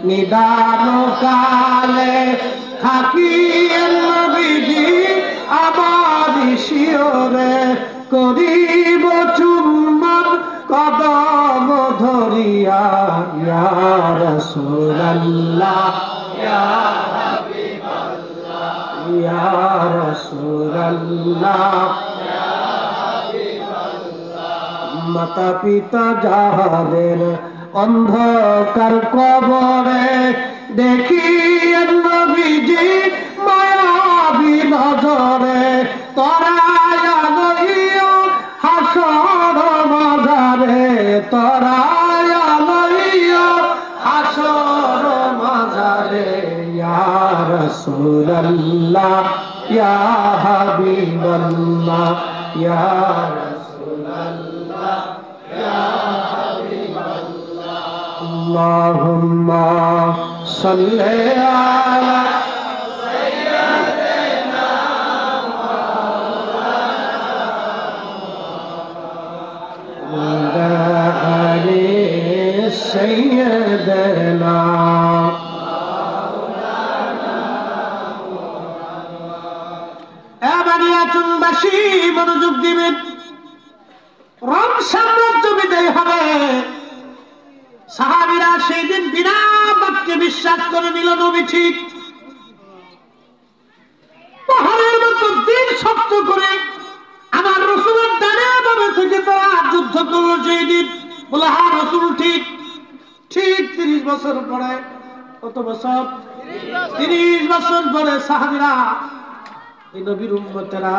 নিদান কালে থাকিয়েন নবীজি আমার শিওরে করিব চুম্বন কদম ধরিয়া ইয়া রাসূলুল্লাহ ইয়া হাবিবাল্লাহ ইয়া রাসূলুল্লাহ ইয়া হাবিবাল্লাহ মাতা পিতা যাদের অন্ধকার কবরে দেখিয়েন নবীজি মায়াবী নজরে তরায়া লইও হাসর মাঝারে তরায়া লইও হাসর মাঝারে ইয়া রাসূলুল্লাহ ইয়া হাবিবাল্লাহ ইয়া রাসূলুল্লাহ ইয়া হাবিবাল্লাহ আল্লাহুম্মা সাল্লি আলা سيدنا বানিয়াচুনবাসী মনোযোগ দিবেন রোম সাম্রাজ্য বিজয় হবে সাহাবীরা সেই দিন বিনা বাক্যে বিশ্বাস করে নিল নবী ঠিক পাহাড়ের মতো দিন শক্ত করে আমার রাসূলের ডানে বামে থেকে তারা যুদ্ধ করলো সেই দিন বলে হ্যাঁ রাসূল ঠিক ঠিক 30 বছর পরে কত বছর 30 বছর পরে সাহাবীরা এই নবীর উম্মতেরা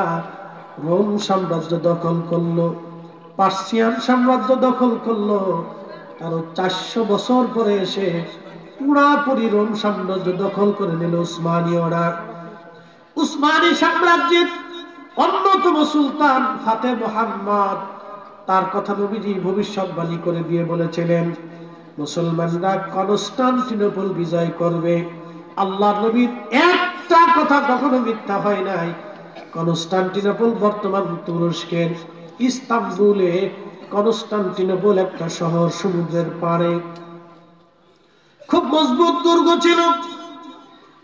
রোম সাম্রাজ্য দখল করলো পার্সিয়ান সাম্রাজ্য দখল করলো আরো 400 বছর পরে এসে পুরাপুরি রোম সাম্রাজ্য দখল করে নিল উসমানীয়রা উসমানী সাম্রাজ্যের অন্যতম সুলতান ফাতে মুহাম্মদ তার কথা নবীজি ভবিষ্যৎবাণী করে দিয়ে বলেছিলেন মুসলমানরা কনস্টান্টিনোপল বিজয় করবে আল্লাহর নবীর একটা কথা কখনো মিথ্যা হয় নাই কনস্টান্টিনোপল বর্তমান তুরস্কের ইস্তাম্বুলে কনস্টান্টিনোপল একটা শহর সমুদ্রের পাড়ে খুব মজবুত দুর্গ ছিল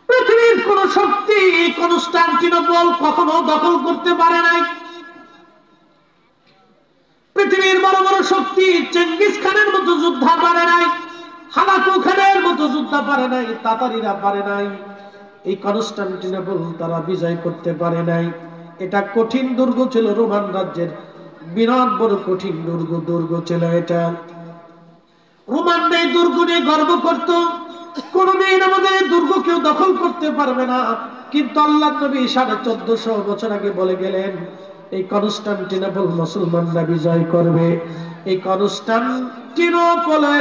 পৃথিবীর কোন শক্তি কনস্টান্টিনোপল কখনো দখল করতে পারে নাই পৃথিবীর বড় বড় শক্তি চেঙ্গিস খানের মতো যোদ্ধা পারে নাই হালাকু খানের মতো যোদ্ধা পারে নাই তাতারিরা পারে নাই এই কনস্টান্টিনোপল তারা বিজয় করতে পারে নাই এটা কঠিন দুর্গ ছিল রোমান রাজ্যের বিরাট বড় কঠিন দুর্গ ছিল এটা রোমানরা এই দুর্গ নিয়ে গর্ব করত কোনদিন আমাদের এই দুর্গ কেউ দখল করতে পারবে না কিন্তু আল্লাহ নবী 1450 বছর আগে বলে গেলেন এই কনস্টান্টিনোপল মুসলমানরা বিজয় করবে এই কনস্টান্টিনোপলে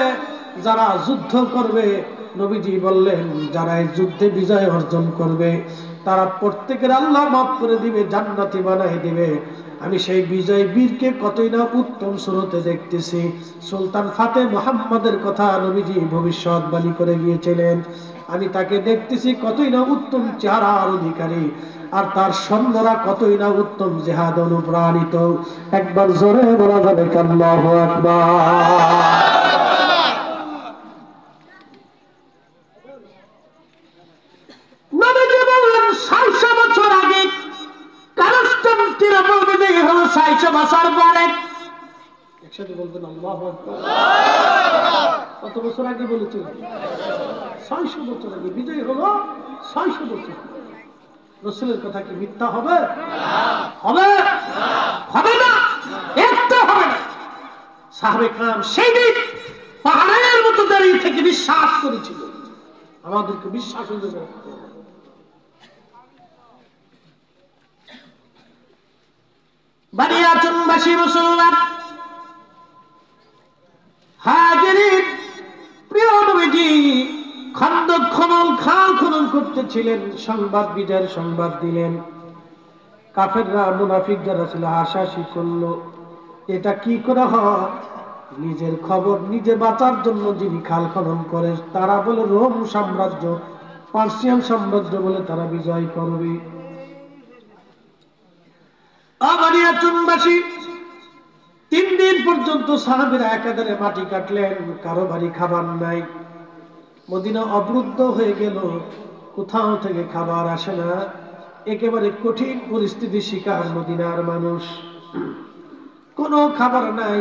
যারা যুদ্ধ করবে নবীজি বললেন যারা এই যুদ্ধে বিজয় অর্জন করবে তারা প্রত্যেকের আল্লাহ মাফ করে দিবে জান্নাতি বানাই দিবে আমি সেই বিজয় বীরকে কতই না উত্তম সুরতে দেখতেছি সুলতান ফাতে মুহাম্মদের কথা নবীজি ভবিষ্যৎবাণী করে গিয়েছিলেন আমি তাকে দেখতেছি কতই না উত্তম চেহারার অধিকারী আর তার সৈন্যরা কতই না উত্তম জিহাদ অনুপ্রাণিত একবার জোরে বলা যাবে আল্লাহু আকবার নবীজি বললেন 600 বছর আগে কনস্টান্টিনোপল বিজয় হলো 600 বছর পরে একসাথে বলবেন আল্লাহু আকবার কত বছর আগে বলেছেন 600 বছর আগে বিজয় হলো 600 বছর রাসূলের কথা কি মিথ্যা হবে হবে হবে না একটা হবে না সাহাবে کرام সেই দিন পাহাড়ের মতো দাঁড়িয়ে থেকে বিশ্বাস করেছিল আমাদেরকে বিশ্বাস হয়ে যাবে বানিয়াচুনবাসী মুসলমান হাজিরিন প্রিয় নবীজি খন্দক খনন খাল খনন করতেছিলেন সংবাদ বিজয়ের সংবাদ দিলেন কাফেররা মুনাফিক যারা ছিল হাসাহাসি করলো এটা কি করে হয় নিজের খবর নিজে বাঁচার জন্য যিনি খাল খনন করে তারা বলে রোম সাম্রাজ্য পার্সিয়ান সাম্রাজ্য বলে তারা বিজয় করবে বানিয়াচুনবাসী 3 দিন পর্যন্ত সাহাবীরা একাধারে মাটি কাটলেন কারো বাড়ি খাবার নাই মদিনা অবরুদ্ধ হয়ে গেল, কোথাও থেকে খাবার আসে না, একেবারে কঠিন পরিস্থিতির শিকার মদিনার মানুষ। কোনো খাবার নাই,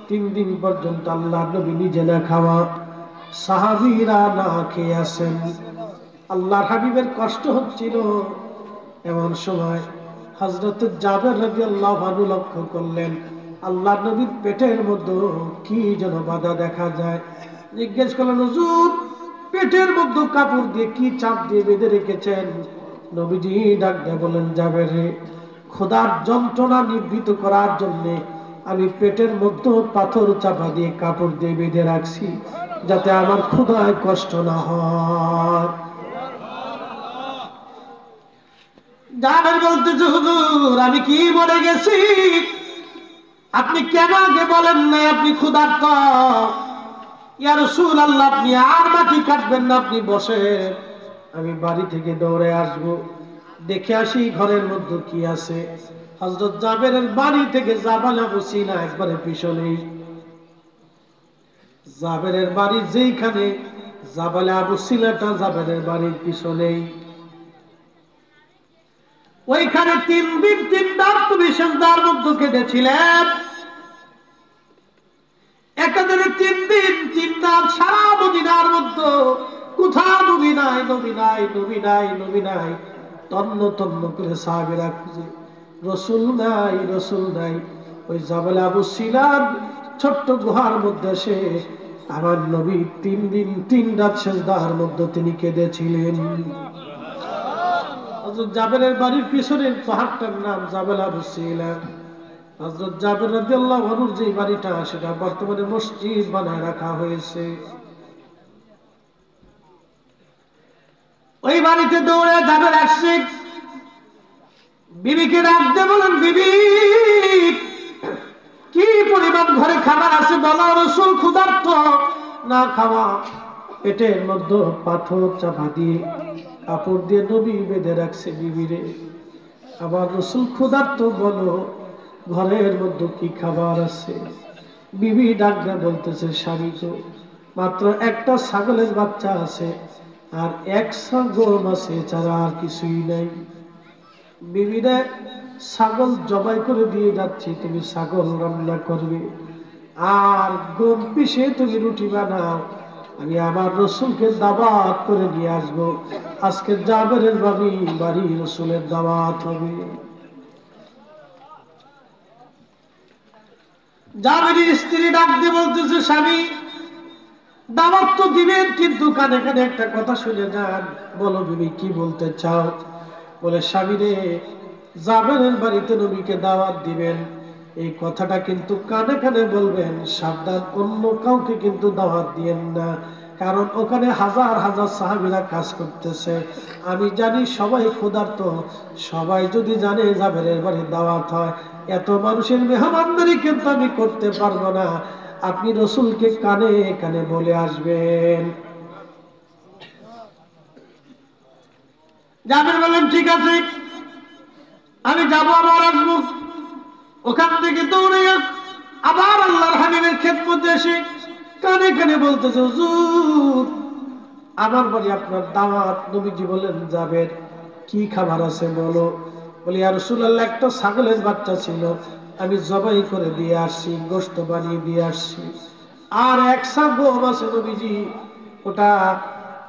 3 দিন পর্যন্ত আল্লাহর নবী নিজে না খাওয়া, সাহাবীরা না খেয়ে আছেন। আল্লাহর হাবিবের কষ্ট হচ্ছিল। এমন সময় হযরত জাবের রাদিয়াল্লাহু আনহু লক্ষ্য করলেন আল্লাহর নবীর পেটের মধ্যে কি যেন বাধা দেখা যায়। জিজ্ঞেস করলেন, হুজুর পেটের মধ্যে কাপড় দিয়ে কি চাপ দিয়ে বেঁধে রেখেছেন? নবীজি ডাক দিয়ে বলেন, জাবের রে, খোদার যন্ত্রণা নিবৃত করার জন্য আমি পেটের মধ্যে পাথর চাপা দিয়ে কাপড় দিয়ে বেঁধে রাখছি, যাতে আমার ক্ষুধায় কষ্ট না হয়। জাবের বলতেছে, হুজুর আমি কি মরে গেছি? আপনি কেন আগে বলেন না আপনি ক্ষুধার্ত? ইয়া রাসূলুল্লাহ, আপনি আর মাটি কাটবেন না, আপনি বসেন, আমি বাড়ি থেকে দৌড়ে আসব, দেখে আসি ঘরের মধ্যে কি আছে। হযরত জাবেরের বাড়ি থেকে জাবাল আবু সিনা একবারে পিছনেই। জাবেরের বাড়ি যেইখানে, জাবাল আবু সিনাটা জাবেরের বাড়ির পিছনেই। ওইখানে 3 দিন 3 রাত তুমি সিজদার মধ্যে কেঁদেছিলেন। একাধারে 3 দিন 3 রাত সারা মদিনার মধ্যে কোথাও নবী নাই, নবী নাই, নবী নাই, নবী নাই। তন্ন তন্ন করে সাহাবীরা খুঁজে, রাসূল নাই, রাসূল নাই। ওই জাবাল আবু সিনার ছোট্ট গুহার মধ্যে সে আমার নবী 3 দিন 3 রাত সিজদার মধ্যে তিনি কেঁদেছিলেন। হযরত জাবেরের বাড়ির পিছনের পাহাড়টার নাম জাবাল আবু সিনা। হযরত জাবের রাদিয়াল্লাহু আনহুর যে বাড়িটা, সেটা বর্তমানে মসজিদ বানায় রাখা হয়েছে। ওই বাড়িতে দৌড়ে জাবের আসছে, বিবিকে ডাকতে বলেন, বিবি কি পরিমাণ ঘরে খাবার আছে বলো, রাসূল ক্ষুধার্ত, না খাওয়া, পেটের মধ্যে পাথর চাপা দিয়ে কাপড় দিয়ে নবী বেঁধে রাখছে বিবিরে। আবার রাসূল ক্ষুধার্ত, বলো ঘরের মধ্যে কি খাবার আছে? বিবি ডাকরা বলতেছে, স্বামী তো মাত্র একটা ছাগলের বাচ্চা আছে আর 100 গম আছে, ছাড়া আর কিছুই নাই। বিবিরা ছাগল জবাই করে দিয়ে যাচ্ছি, তুমি ছাগল রান্না করবে আর গম পিষে তুমি রুটি বানাও, আমি আমার রাসূলকে দাওয়াত করে নিয়ে আসবো। আজকে জাবেরের বাড়ি রাসূলের দাওয়াত হবে। জাবেরের স্ত্রী ডাক দিয়ে বলতেছে, স্বামী দাওয়াত তো দিবেন, কিন্তু কানে কানে একটা কথা শুনে যান। বলো বিবি, কি বলতে চাও? বলে, স্বামী রে, জাবেরের বাড়িতে নবীকে দাওয়াত দিবেন, এই কথাটা কিন্তু কানে কানে বলবেন, সাবধান অন্য কাউকে কিন্তু দাওয়াত দিয়েন না, কারণ ওখানে হাজার হাজার সাহাবীরা কাজ করতেছে। আমি জানি সবাই ক্ষুধার্ত, সবাই যদি জানে জাবেরের বাড়ির দাওয়াত হয়, এত মানুষের মেহমানদারি কিন্তু আমি করতে পারবো না। আপনি রাসূলকে কানে কানে বলে আসবেন। জাবের বলেন, ঠিক আছে, আমি যাবো, আবার আসবো। ওখান থেকে দৌড়ে আবার আল্লাহর হাবিবের খেদমতে এসে কানে কানে বলতেছে, হুজুর আমার বাড়ি আপনার দাওয়াত। নবীজি বলেন, জাবের কি খাবার আছে বলো। বলি, ইয়া রাসূলুল্লাহ, একটা ছাগলের বাচ্চা ছিল, আমি জবাই করে দিয়ে আসছি, গোশত বানিয়ে দিয়ে আসছি, আর 100 গম আছে নবীজি, ওটা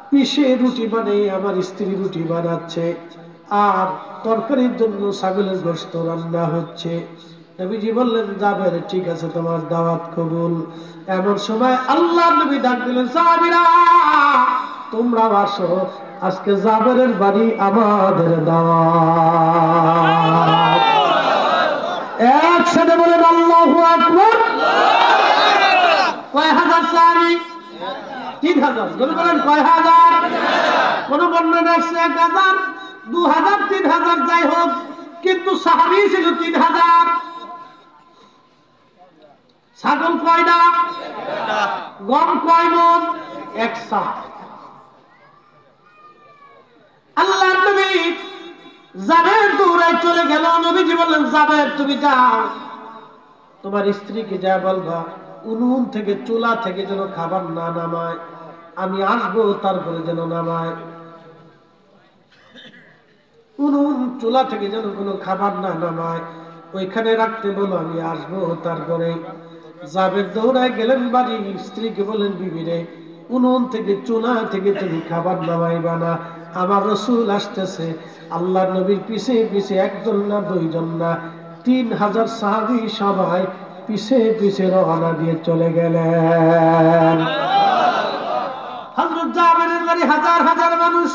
পিষে রুটি বানিয়ে আমার স্ত্রী রুটি বানাচ্ছে, আর তরকারির জন্য ছাগলের গোশত রান্না হচ্ছে। নবীজি বললেন, জাবের ঠিক আছে, তোমার দাওয়াত কবুল। এমন সময় আল্লাহ নবী ডাক দিলেন, সাহাবীরা তোমরা আসো, আজকে জাবেরের বাড়ি আমাদের দাওয়াত। একসাথে বলেন আল্লাহু আকবার। কয় হাজার সাহাবী? 3000। বলেন কয় হাজার? কোন বর্ণনা আছে 1000, 2000, 3000, যাই হোক, কিন্তু সাহাবী ছিল 3000। ছাগল কয়টা? গম কয় মণ? 100। আল্লাহর নবী জাবের দৌড়ায় চলে গেল। নবীজি বললেন, জাবের তুমি যাও, তোমার স্ত্রীকে যা বলবা উনুন থেকে, চুলা থেকে যেন খাবার না নামায়, আমি আসবো তারপরে যেন নামায়। উনুন চুলা থেকে যেন কোনো খাবার না নামায়, ওইখানে রাখতে বলো, আমি আসবো তারপরে। জাবের দৌড়ায় গেলেন বাড়ি, স্ত্রীকে বলেন, বিবি রে, উনুন থেকে চুলা থেকে তুমি খাবার নামাইবা না, আমার রাসূল আসতেছে। আল্লাহর নবীর পিছে পিছে একজন না দুইজন না 3000 সাহাবী সবাই পিছে পিছে রওনা দিয়ে চলে গেলেন। হযরত জাবেরের বাড়ি হাজার হাজার মানুষ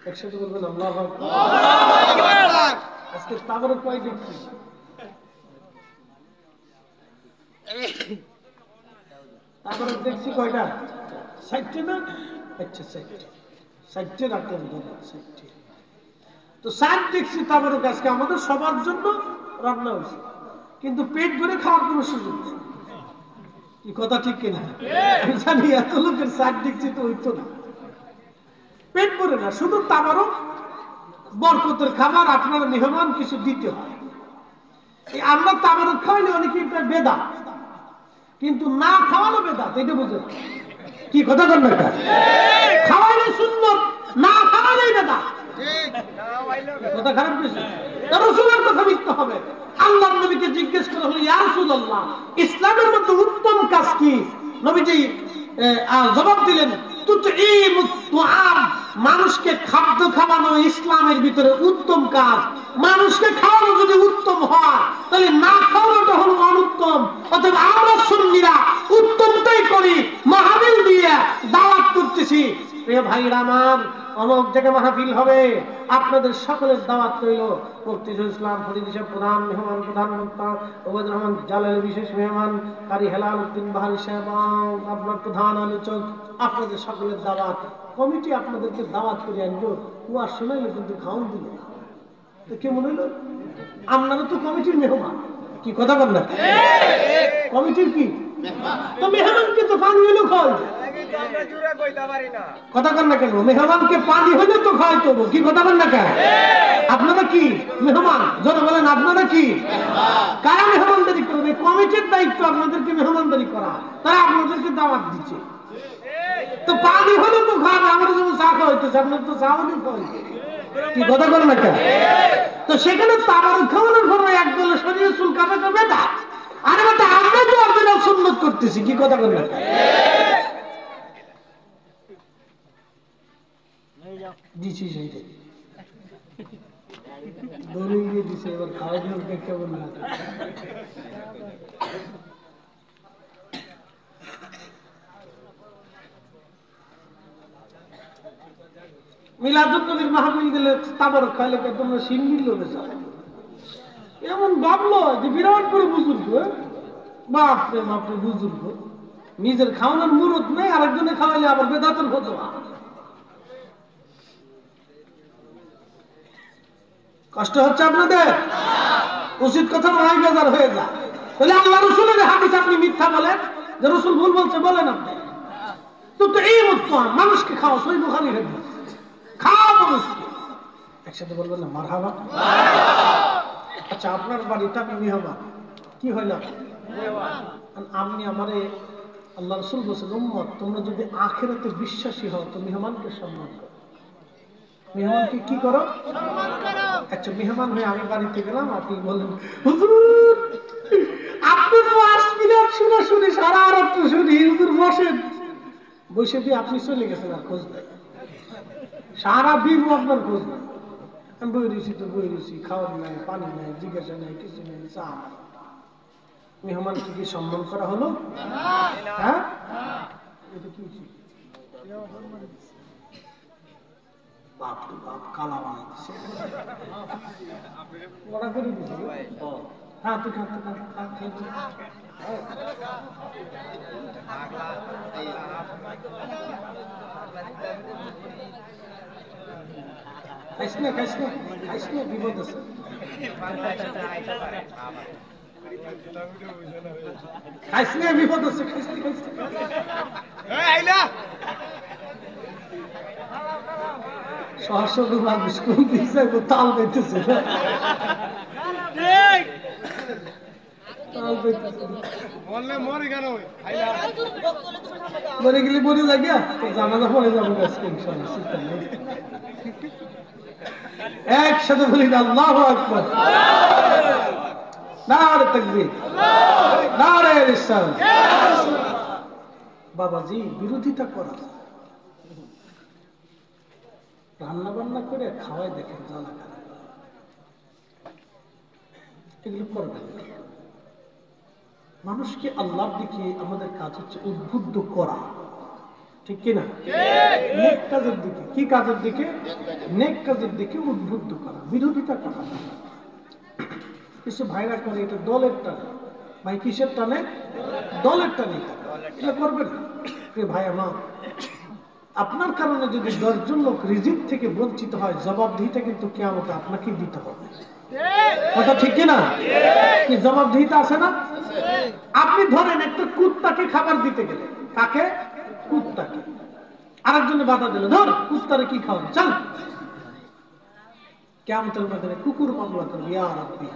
একসাথে বলবেন আল্লাহু আকবার। আজকে তাবরক কয় দেখছি, তাবরক দেখছি কয়টা? 60 না? আচ্ছা 60 রাতের ধরে 60। তো 60 দেখছি তাবরক আজকে আমাদের সবার জন্য রান্না হয়েছে, কিন্তু পেট ভরে খাওয়ার কোনো সুযোগ নেই। কি কথা ঠিক কিনা? আমি জানি এত লোকের 60 দেখছি তো হইতো না, পেট ভরে না, শুধু তাবরক বরকতের খাবার, আপনার মেহমান কিছু দিতে হয়। এই আমরা তাবরক খাওয়াইলে অনেকে বেদা, কিন্তু না খাওয়ানো বেদাত, এটা বুঝে কি কথা বল না? খাওয়াইলে সুন্নত, না খাওয়ালেই বেদাত। কথা খারাপ কিছু রাসূলের কথা মিথ্যা হবে। আল্লাহর নবীকে জিজ্ঞেস করা হলো, ইয়া রাসূলুল্লাহ, ইসলামের মধ্যে উত্তম কাজ কি? নবীজি জবাব দিলেন, তুতঈমুত তুআম, মানুষকে খাদ্য খাওয়ানো ইসলামের ভিতরে উত্তম কাজ। মানুষকে খাওয়ানো যদি উত্তম হয়, তাহলে না খাওয়ানোটা হলো অনুত্তম। অতএব আমরা সুন্নিরা উত্তমটাই করি, মাহফিল দিয়ে দাওয়াত করতেছি। প্রিয় ভাইরা আমার, অমুক জায়গায় মাহফিল হবে, আপনাদের সকলের দাওয়াত রইল। মুফতি ইসলাম ফরিদ সাহেব প্রধান মেহমান, প্রধান বক্তা ওবায়দুর রহমান জালালী বিশেষ মেহমান, কারি হেলাল উদ্দিন বাহারি সাহেব আপনার প্রধান আলোচক, আপনাদের সকলের দাওয়াত। কমিটি আপনাদেরকে দাওয়াত করে আনবো, কুয়া শোনাইলো কিন্তু খাওয়ান দিল না, তো কে মনে হলো? আপনারা তো কমিটির মেহমান। কি কথা বল না? কমিটির কি তো মেহমানকে তো পানি হইলো খাওয়াই, কথা বল না কেন? মেহমানকে পানি হইলে তো খাওয়াইতে হবে, কি কথা বল না কেন? আপনারা কি মেহমান? যেন বলেন আপনারা কি? কারা মেহমানদারি করবে? কমিটির দায়িত্ব আপনাদেরকে মেহমানদারি করা, তারা আপনাদেরকে দাওয়াত দিচ্ছে। তো পানি হলে তো খাবে, আমরা যেমন চা খাওয়াইতেছে, আপনার তো চাও নি খাওয়াইতে, কি কথা বল না কেন? তো সেখানে তাবরক খাওয়ানোর পর একদল শরীরে চুল কাটাটা বেদা, আরে বেটা আমরা তো অরিজিনাল সুন্নাত করতেছি, কি কথা বল না? দিছি সেইটাই দৌড়িয়ে দিছে, এবার খাওয়া দিয়ে কেমন লাগে? মিলাদুন নবীর মাহফিল দিলে তাবরক খাইলে তোমরা সিন্নির লোভে যাও, এমন ভাবলো যে বিরাট করে বুজুর্গ, বাপরে বাপরে বুজুর্গ, নিজের খাওয়ানোর মুরত নেই, আরেকজনে খাওয়াইলে আবার বেদাতের ফতোয়া। কষ্ট হচ্ছে আপনাদের? উচিত কথা নয়, বেজার হয়ে যায়। তাহলে আল্লাহ রাসূলের হাদিস আপনি মিথ্যা বলেন, যে রাসূল ভুল বলছে বলেন আপনি। তো এই মুত্তাম মানুষকে খাওয়া, সহিহ বুখারীর হাদিস, খাওয়া মানুষকে। একসাথে বলবেন না মারহাবা? আচ্ছা, আপনার বাড়িতে আমি মেহমান, কি হইল? আপনি আমারে আল্লাহ রাসূল বলেছেন, উম্মত তোমরা যদি আখিরাতে বিশ্বাসী হও তো মেহমানকে সম্মান করো। মেহমানকে কি করো? সম্মান করো। আচ্ছা, মেহমান হয়ে আমি বাড়িতে গেলাম, আপনি বলেন, হুজুর আপনি তো আসবিরাত শুনে শুনে সারা রাত শুনি, হুজুর বসেন, বসে দিয়ে আপনি চলে গেছেন, আর খোঁজ নাই, সারা দিন আপনার খোঁজ নাই। আমি বই রয়েছি তো বই রয়েছি, খাওয়ার নাই, পানি নাই, জিজ্ঞাসা নাই, কিছু নেই, চা নাই। মেহমানকে কি সম্মান করা হলো? হ্যাঁ, এটা কি বাপ রে বাপ, কালা বানাই দিচ্ছে, ওরা করে দিচ্ছে। হ্যাঁ, তুই খা, তুই খা, খাইস না, খাইস না, খাইস না, বিপদ আছে। খাইস না, বিপদ আছে, খাইস না, খাইস না। সহস্র মানুষ কোন দিকে তাল বেঁধেছে, মরে গেলে মরে যাই গিয়া জানাজা পরে যাবো ইনশাআল্লাহ। একসাথে বলি না আল্লাহু আকবার, নারে তাকবীর, নারে রিসালাত। বাবাজি বিরোধিতা করা, রান্না বান্না করে খাওয়াই দেখেন জ্বালা খারাপ, এগুলো করবেন। মানুষকে আল্লাহর দিকে আমাদের কাজ হচ্ছে উদ্বুদ্ধ করা, ঠিক কিনা? নেক কাজের দিকে। কি কাজের দিকে? নেক কাজের দিকে উদ্বুদ্ধ করা, বিরোধিতা করা। কিছু ভাইরা করে এটা দলের টানে, ভাই কিসের টানে? দলের টানে। এটা করবেন না ভাই আমার। আপনার কারণে যদি 10 জন লোক রিজিক থেকে বঞ্চিত হয়, জবাবদিহিটা কিন্তু কিয়ামতে আপনাকেই দিতে হবে। কথা ঠিক কিনা? কি জবাবদিহিতা আছে না? আপনি ধরেন একটা কুত্তাকে খাবার দিতে গেলে, কাকে? কুত্তাকে। আরেকজনে বাধা দিল, ধর কুত্তারে কি খাওয়াবে, চল। কিয়ামতের ময়দানে কুকুর মামলা করবে, ইয়া রাব্বি,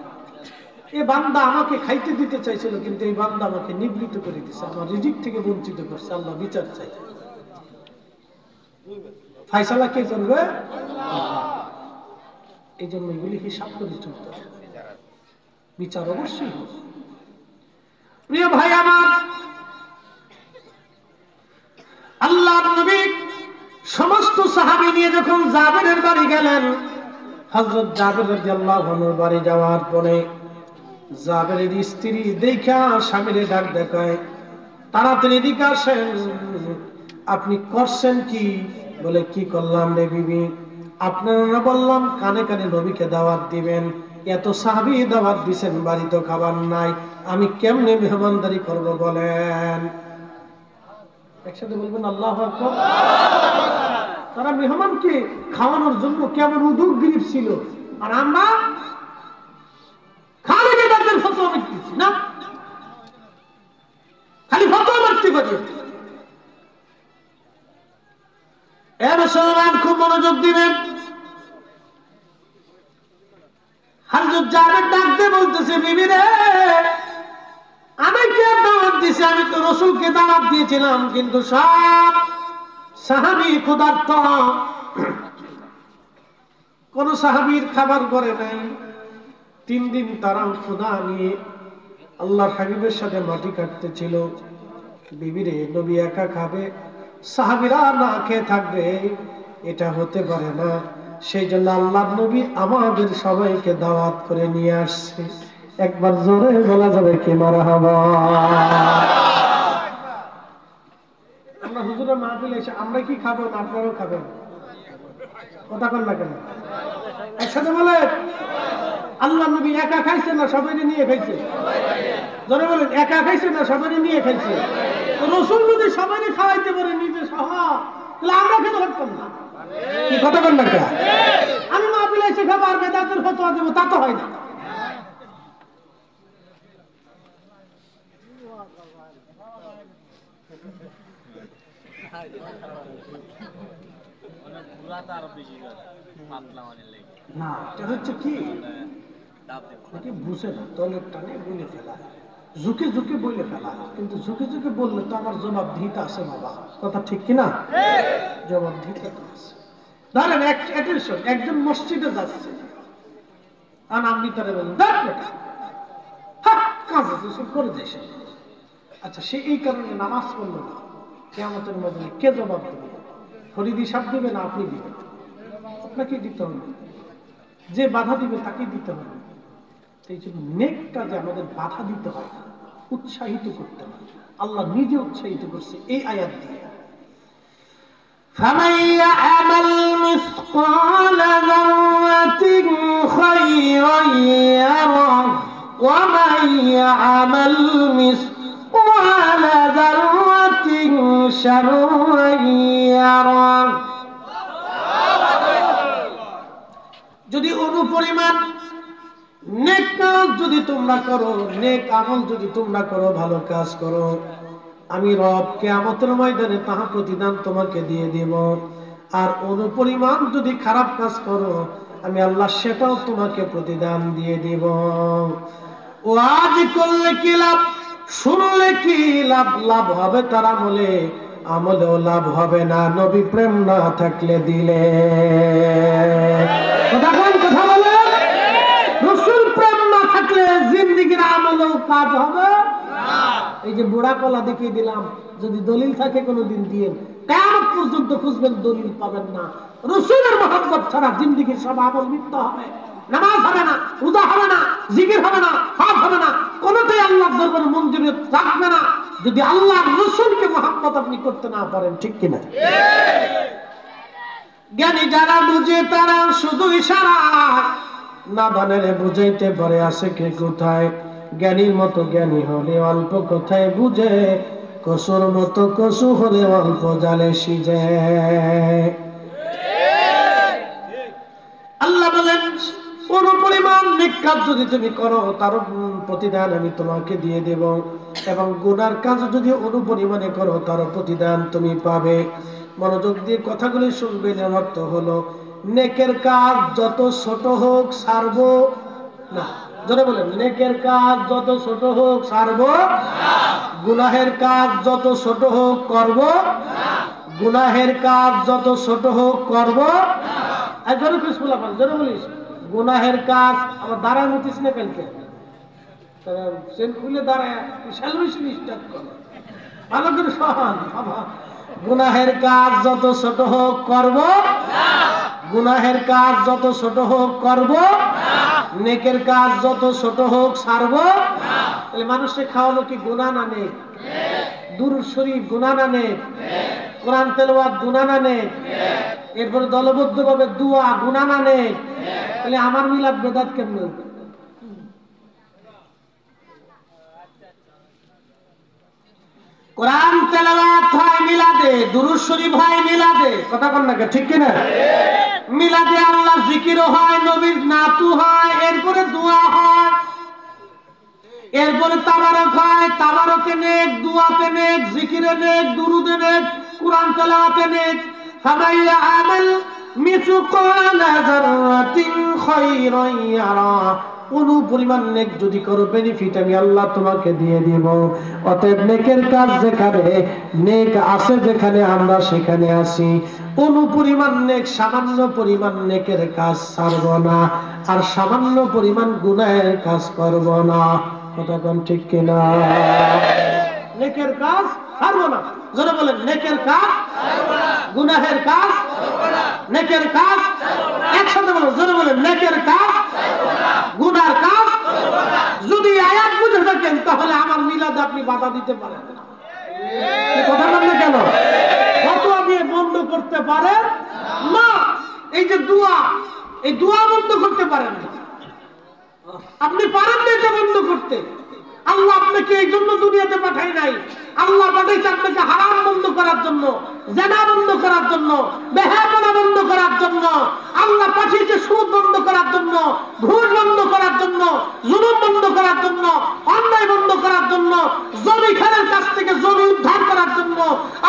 এই বান্দা আমাকে খাইতে দিতে চাইছিল, কিন্তু এই বান্দা আমাকে নিবৃত করে দিয়েছে, আমার রিজিক থেকে বঞ্চিত করছে, আল্লাহ বিচার চাই। ফায়সালা কে করবে? এই জন্য এগুলি হিসাব করে চলতে হবে, বিচার অবশ্যই হবে। প্রিয় ভাই আমার, আল্লাহর নবী সমস্ত সাহাবী নিয়ে যখন জাবেরের বাড়ি গেলেন, হযরত জাবের রাদিয়াল্লাহু আনহুর বাড়ি যাওয়ার পরে জাবেরের স্ত্রী দেখা স্বামীরে ডাক দেখায়, তাড়াতাড়ি এদিকে আসেন, আপনি করছেন কি? বলে কি করলাম রে বিবি? আপনারা বললাম কানে কানে নবীকে দাওয়াত দিবেন, এত সাহাবী দাওয়াত দিবেন, বাড়ি তো খাবার নাই, আমি কেমনে মেহমানদারি করব বলেন? একসাথে বলবেন আল্লাহু আকবার। তারা মেহমানকে খাওয়ানোর জন্য কেমন উদ্যোগী ছিল, আর আমরা খালি বেদাতের ফতোয়া দিচ্ছি না, খালি ফতোয়া মারতে পারি। এ মুসলমান খুব মনোযোগ দিবেন। হযরত জাবের ডাক দিয়ে বলতেছে, বিবি রে, আমি কে দাওয়াত দিছি? আমি তো রাসূলকে দাওয়াত দিয়েছিলাম, কিন্তু সব সাহাবী ক্ষুধার্ত, কোন সাহাবীর খাবার করে নাই। 3 দিন তারা ক্ষুধা নিয়ে আল্লাহর হাবিবের সাথে মাটি কাটতেছিল। বিবি রে, নবী একা খাবে, সাহাবীরা না খেয়ে থাকবে, এটা হতে পারে না। সেই জন্য আল্লাহর নবী আমাদের সবাইকে দাওয়াত করে নিয়ে আসছে। একবার জোরে বলা যাবে কি মারহাবা? আমরা হুজুরের মাহফিলে এসে আমরা কি খাবো না আপনারাও খাবেন? কথা বল না কেন? একসাথে বলে, আল্লাহর নবী একা খাইছে না সবাই নিয়ে খাইছে? জোরে বলেন, একা খাইছে না সবাই নিয়ে খাইছে? রাসূল যদি সবাই খাওয়াইতে পারে নিজে সহ, তাহলে আমরা কেন থাকতাম না? কি কথা বল না কেন? আমি মাহফিলে এসে খাবো আর বেদাতের ফতোয়া দেবো, তা তো হয় না। না, এটা হচ্ছে কি, বুঝে না, দলের টানে বলে ফেলা, ঝুঁকে ঝুঁকে বলে ফেলা। কিন্তু ঝুঁকে ঝুঁকে বললে তো আমার জবাবদিহিতা আছে বাবা, কথা ঠিক কিনা? জবাবদিহিতা তো আছে। ধরেন একজন মসজিদে যাচ্ছে, আর আপনি তারা বলেন কাজ আছে সব করে যাই। আচ্ছা, সে এই কারণে নামাজ পড়লো না, কিয়ামতের ময়দানে কে জবাব দেবে? ফরিদি সাহেব দিবে না আপনি দিবেন? আপনাকে দিতে হবে। যে বাধা দিবে তাকে দিতে হবে। এই জন্য নেক কাজে আমাদের বাধা দিতে হয় না, উৎসাহিত করতে হয়। আল্লাহ নিজে উৎসাহিত করছে এই আয়াত দিয়ে, فَمَن يَعْمَلْ مِثْقَالَ ذَرَّةٍ خَيْرًا يَرَهُ وَمَن يَعْمَلْ مِثْقَالَ ذَرَّةٍ شَرًّا يَرَهُ। যদি অনুপরিমাণ নেক কাজ যদি তোমরা করো, নেক আমল যদি তোমরা করো, ভালো কাজ করো, আমি রব কিয়ামতের ময়দানে তাহা প্রতিদান তোমাকে দিয়ে দেব। আর অনুপরিমাণ যদি খারাপ কাজ করো, আমি আল্লাহ সেটাও তোমাকে প্রতিদান দিয়ে দেব। ওয়াজ করলে কি লাভ, শুনলে কি লাভ? লাভ হবে তারা বলে আমলেও লাভ হবে না নবী প্রেম না থাকলে দিলে। কথা বলে, রাসূল প্রেম না থাকলে জিন্দেগির আমলেও কাজ হবে না। এই যে বুড়া কলা দেখিয়ে দিলাম, যদি দলিল থাকে কোনোদিন দিয়ে, কিয়ামত পর্যন্ত খুঁজবেন দলিল পাবেন না। রাসূলের মহব্বত ছাড়া জিন্দেগির সব আমল মিথ্যা হবে। নামাজ হবে না, রোজা হবে না, জিকির হবে না, হজ হবে না, কোনটাই আল্লাহর দরবারে মঞ্জুরি থাকবে না যদি আল্লাহর রাসূলকে মহব্বত আপনি করতে না পারেন। ঠিক কিনা? জ্ঞানী যারা বুঝে তারা শুধু ইশারা, নাদানেরে বুঝাইতে পারে আছে কে কোথায়। জ্ঞানীর মতো জ্ঞানী হলে অল্প কথায় বুঝে, কসুর মতো কসু হলে অল্প জালে সিজে। আল্লাহ বলেন কোন পরিমাণ নেক কাজ যদি তুমি করো তার প্রতিদান আমি তোমাকে দিয়ে দেব, এবং গুনার কাজ যদি অনুপরিমাণে করো তার প্রতিদান তুমি পাবে। মনোযোগ দিয়ে কথাগুলি শুনবেন। এর অর্থ হলো নেকের কাজ যত ছোট হোক ছাড়বো না। জোরে বলেন, নেকের কাজ যত ছোট হোক ছাড়বো না। গুনাহের কাজ যত ছোট হোক করব না। গুনাহের কাজ যত ছোট হোক করব না। আর জোরে বিসমিল্লাহ বল, জোরে বলিস। গুনাহের কাজ আবার দাঁড়ায় মতিস না কালকে, সেন খুলে দাঁড়ায় সেলফিশ স্টার্ট করে ভালো করে সহান বাবা। গুনাহের কাজ যত ছোট হোক করব না। গুনাহের কাজ যত ছোট হোক করব না। নেকের কাজ যত ছোট হোক ছাড়ব না। তাহলে মানুষকে খাওয়ানো কি গুনাহ না নেক? দুরূদ শরীফ গুনাহ না নেক? কোরআন তেলাওয়াত গুনাহ না নেক? এরপরে দলবদ্ধভাবে দোয়া গুনাহ না নেক? তাহলে আমার মিলাদ বেদাত কেমন? কোরআন তেলাওয়াত হয় মিলাদে, দুরূদ শরীফ হয় মিলাদে। কথা বল না, ঠিক কি না? মিলাদে আল্লাহর জিকিরও হয়, নবীর নাতু হয়, এরপরে দোয়া হয়, এরপরে তাবারক হয়, তাবারকে নেক, দোয়াতে নেক, জিকিরে নেক, দুরুদে নেক, কোরআন তেলাওয়াতে নেক। ফামাইয়া আমাল মিসকালা যাররাতিন খায়রান ইয়ারা। কোন পরিমাণ নেক যদি করো বেনিফিট আমি আল্লাহ তোমাকে দিয়ে দিব। অতএব নেকের কাজ যেখানে নেক আছে, যেখানে আমরা সেখানে আসি। কোন পরিমাণ নেক, সামান্য পরিমাণ নেকের কাজ ছাড়ব না, আর সামান্য পরিমাণ গুনাহের কাজ করব না। কথা কোন ঠিক কিনা? নেকের কাজ ছাড়ব না। যারা বলেন নেকের কাজ ছাড়ব না, গুনাহের কাজ ছাড়ব না। নেকের কাজ একসাথে বলুন, যারা বলেন নেকের কাজ ছাড়ব না, গুনার কাজ ছাড়ব না। যদি আয়াত বুঝে থাকেন তাহলে আমার মিলাদ আপনি বাধা দিতে পারেন না। কথা বলেন না কেন? ফতোয়া দিয়ে বন্ধ করতে পারেন না। এই যে দোয়া, এই দোয়া বন্ধ করতে পারেন না। আপনি পারেন না এটা বন্ধ করতে। আল্লাহ আপনাকে এই জন্য দুনিয়াতে পাঠাই নাই। আল্লাহ পাঠাইছে আপনাকে হারাম বন্ধ করার জন্য, জেনা বন্ধ করার জন্য, বেহায়াপনা বন্ধ করার জন্য। আল্লাহ পাঠিয়েছে সুদ বন্ধ করার জন্য, ঘুষ বন্ধ করার জন্য, জুলুম বন্ধ করার জন্য, অন্যায় বন্ধ করার জন্য, জমি খানের কাছ থেকে জমি উদ্ধার করার জন্য।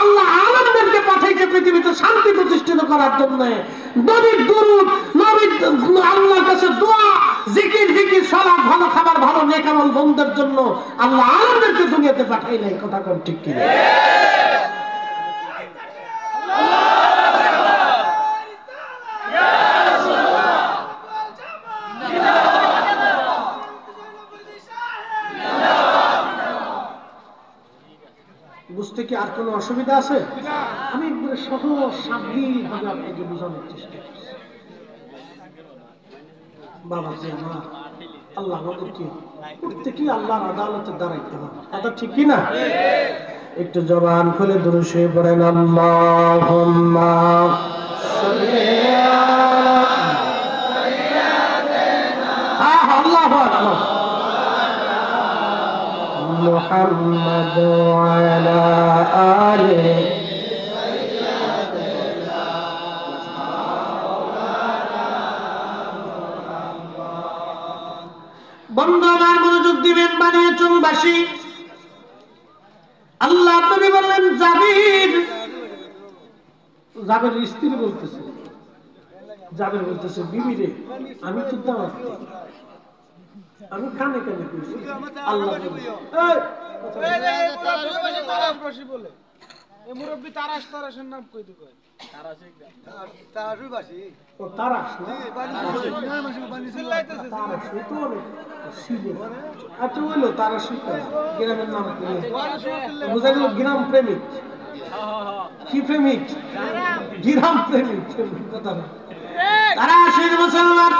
আল্লাহ আলেমদেরকে পাঠিয়েছে পৃথিবীতে শান্তি প্রতিষ্ঠিত করার জন্য। নবীর দুরূদ, নবীর আল্লাহর কাছে দোয়া, জিকির, জিকির, সালাত, ভালো খাবার, ভালো নেক আমল বন্ধের জন্য আল্লাহ আলেমদেরকে দুনিয়াতে পাঠাই নাই। কথা কোন ঠিক কি? বুঝতে কি আর কোনো অসুবিধা আছে? আমি একবারে সহজ সাবলীল ভাবে আপনাকে বোঝানোর চেষ্টা করছি। বাবা যে আমার আল্লাহ আমাদেরকে প্রত্যেকে আল্লাহর আদালতে দাঁড়াইতে হবে। কথা ঠিক কি না? একটু জবান খুলে দুরূদ শরীফ পড়েন। আল্লাহুম্মা সাল্লি আলা সাইয়্যিদিনা আল্লাহু আকবার মুহাম্মাদ ওয়া আলা আলিহি বন্ধু আমার মনোযোগ দিবেন। বানিয়ে চুমবাসী আল্লাহ নবী বললেন জাবির, জাবির স্ত্রী বলতেছে, জাবির বলতেছে বিবি রে আমি তো দাওয়াত আমি কানে কানে কইছি। আল্লাহ এই মুরব্বি তারাশের নাম কই দিই? তারাশবাসী ও তারাশ না চিল্লাইতেছে আচ্ছা হইলো তারাশ গ্রামের নাম কি বুঝা গেল গ্রাম প্রেমিক কি প্রেমিক গ্রাম প্রেমিক কথা না তারাশের মুসলমান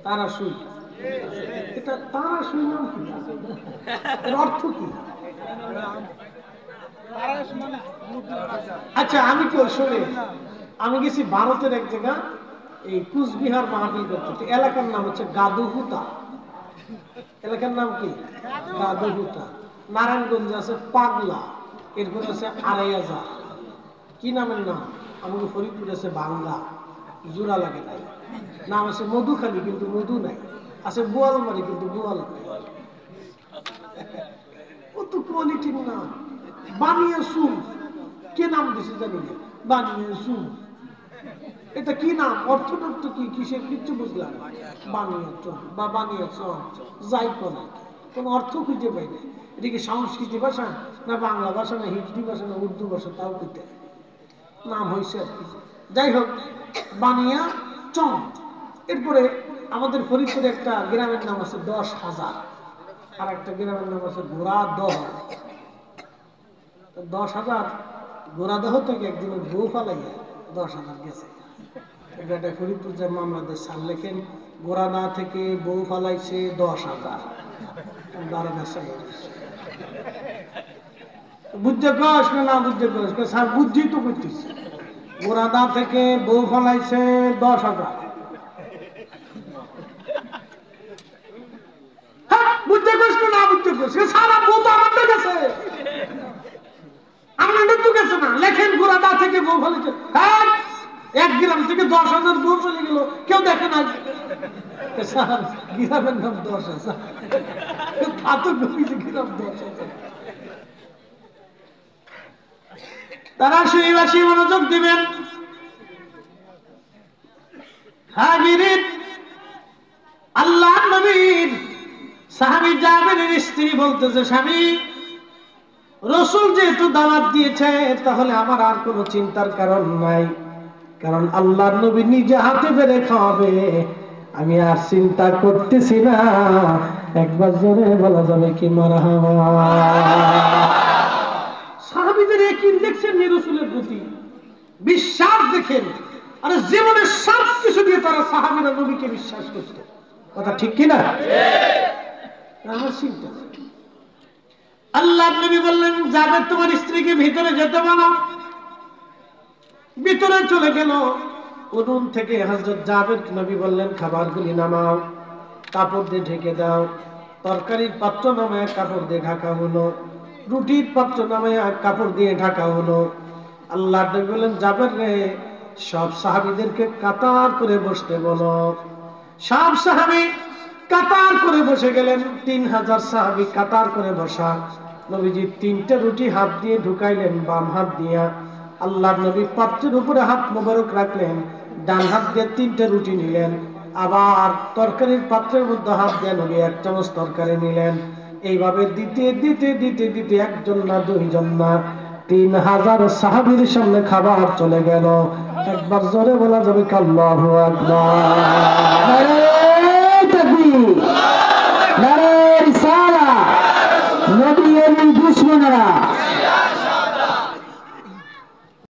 তারাশুই এটা তারাশুই নাম কি এর অর্থ কি আচ্ছা আমি কেউ শুনে আমি গেছি ভারতের এক জায়গা এই কুচবিহার মাহফিল করতে এলাকার নাম হচ্ছে গাদুহুতা এলাকার নাম কি গাদুহুতা নারায়ণগঞ্জে আছে পাগলা এরপর আছে আড়াইহাজার কি নামের নাম আমাকে ফরিদপুর আছে বাংলা জোড়া লাগে নাই নাম আছে মধুখালী কিন্তু মধু নাই আছে বোয়ালমারি কিন্তু বোয়াল নাই ও তো কোয়ালিটির নাম বানিয়ে সুম কে নাম দিছে জানি না বানিয়ে সুম এটা কি নাম অর্থ কি কিসের কিচ্ছু বুঝলাম বানিয়ে চন বা বানিয়ে চন যাই কোনা কোন অর্থ খুঁজে পাই না এটা কি সংস্কৃতি ভাষা না বাংলা ভাষা না হিন্দি ভাষা না উর্দু ভাষা তাও কইতে নাম হয়েছে আর কি যাই হোক বানিয়া চন এরপরে আমাদের ফরিদপুরে একটা গ্রামের নাম আছে 10,000 আর একটা গ্রামের নাম আছে গোড়াদহ 10,000 গোড়াদহ থেকে একদিন বউ ফালাইয়া 10,000 গেছে এটা ফরিদপুর যে মামলাদের সাল লেখেন গোড়াদা থেকে বউ ফালাইছে 10,000 বুঝতে পারছ না বুঝতে পারছ স্যার বুঝছি তো করতেছি গোড়াদা থেকে বউ ফালাইছে 10,000 বুঝতে পারছ না বুঝতে পারছ সারা বউ তো আমাদের কাছে আমাদের তো গেছে না লেখেন গোড়াদা থেকে বউ ফালাইছে হ্যাঁ 1 গ্রাম থেকে 10,000 বউ চলে গেল কেউ দেখে না স্যার গ্রামের নাম 10,000 তা তো গ্রাম 10,000 তারা সুইবাসী মনোযোগ দিবেন হাজিরিন আল্লাহ নবীর সাহাবী জাবেরের স্ত্রী বলতেছে স্বামী রাসূল যেহেতু দাওয়াত দিয়েছে তাহলে আমার আর কোনো চিন্তার কারণ নাই কারণ আল্লাহর নবী নিজে হাতে বেড়ে খাওয়াবে আমি আর চিন্তা করতেছি না একবার জোরে বলা যাবে কি মারহাবা সাহাবীদের একই দেখছেন রাসূলের প্রতি বিশ্বাস দেখেন আর জীবনের সব কিছু দিয়ে তারা সাহাবীরা নবীকে বিশ্বাস করত কথা ঠিক কি না আমার চিন্তা আল্লাহর নবী বললেন যাবে তোমার স্ত্রীকে ভিতরে যেতে বলো ভিতরে চলে গেল উনুন থেকে হযরত জাবের নবী বললেন খাবারগুলি নামাও কাপড় দিয়ে ঢেকে দাও তরকারির পাত্র নামায় কাপড় দিয়ে ঢাকা হলো রুটির পাত্র নামায় কাপড় দিয়ে ঢাকা হলো আল্লাহর নবী বললেন জাবের রে সব সাহাবীদেরকে কাতার করে বসতে বলো সব সাহাবী কাতার করে বসে গেলেন 3000 সাহাবী কাতার করে বসা নবীজি 3টে রুটি হাত দিয়ে ঢুকাইলেন বাম হাত দিয়া আল্লাহর নবী পাত্রের উপরে হাত মোবারক রাখলেন ডান হাত দিয়ে 3টে রুটি নিলেন আবার তরকারির পাত্রের মধ্যে হাত দিয়ে নবী 1 চামচ তরকারি নিলেন এইভাবে দিতে দিতে দিতে দিতে একজন না দুইজন না 3000 সাহাবীর সামনে খাবার চলে গেল একবার জোরে বলা যাবে আল্লাহু আকবার নারে তাকবীর